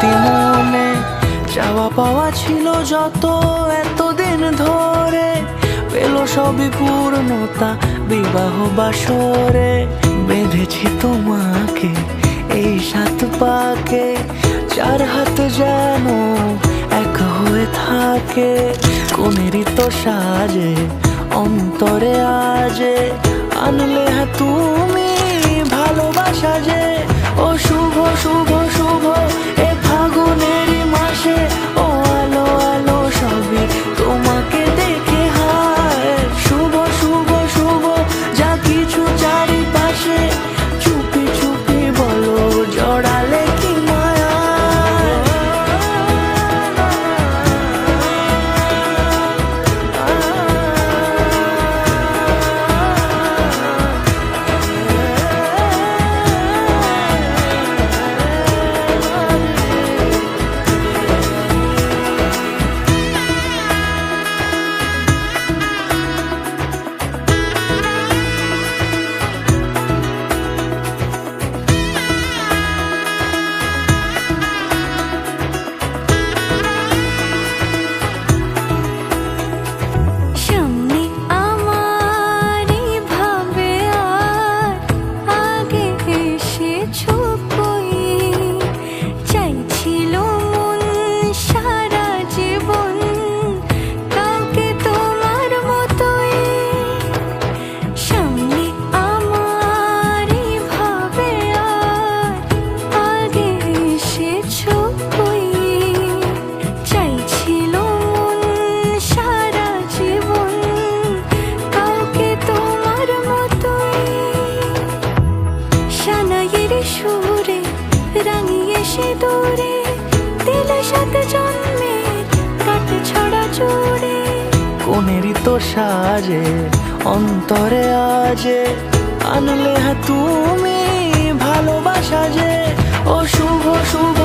স্মৃতি মনে চাওয়া পাওয়া ছিল যত এতদিন ধরে, পেল সবই পূর্ণতা বিবাহ বাসরে। বেঁধেছি তোমাকে এই 7 পাকে, 4 হাত যেন এক হয়ে থাকে। কোনেরই তো সাজে অন্তরে আজে আনলে হ্যাঁ তুমি ভালোবাসা যে। ও শুভ শুভ শুভ এ ফাগুনেরই মাসে, ও আলো আলো সবই তোমাকে দেখে হায়। শুভ শুভ শুভ যা কিছু চারিপাশে, চুপি চুপি বলো জড়ালে কি মায়া। সুরে রাঙিয়ে সে দূরে দিলে 7 জন্মের কাট ছড়া জোড়ে। কোনেরই তো সাজে অন্তরে আজে আনলে হ্যাঁ তুমি ভালোবাসা যে। ও শুভ শুভ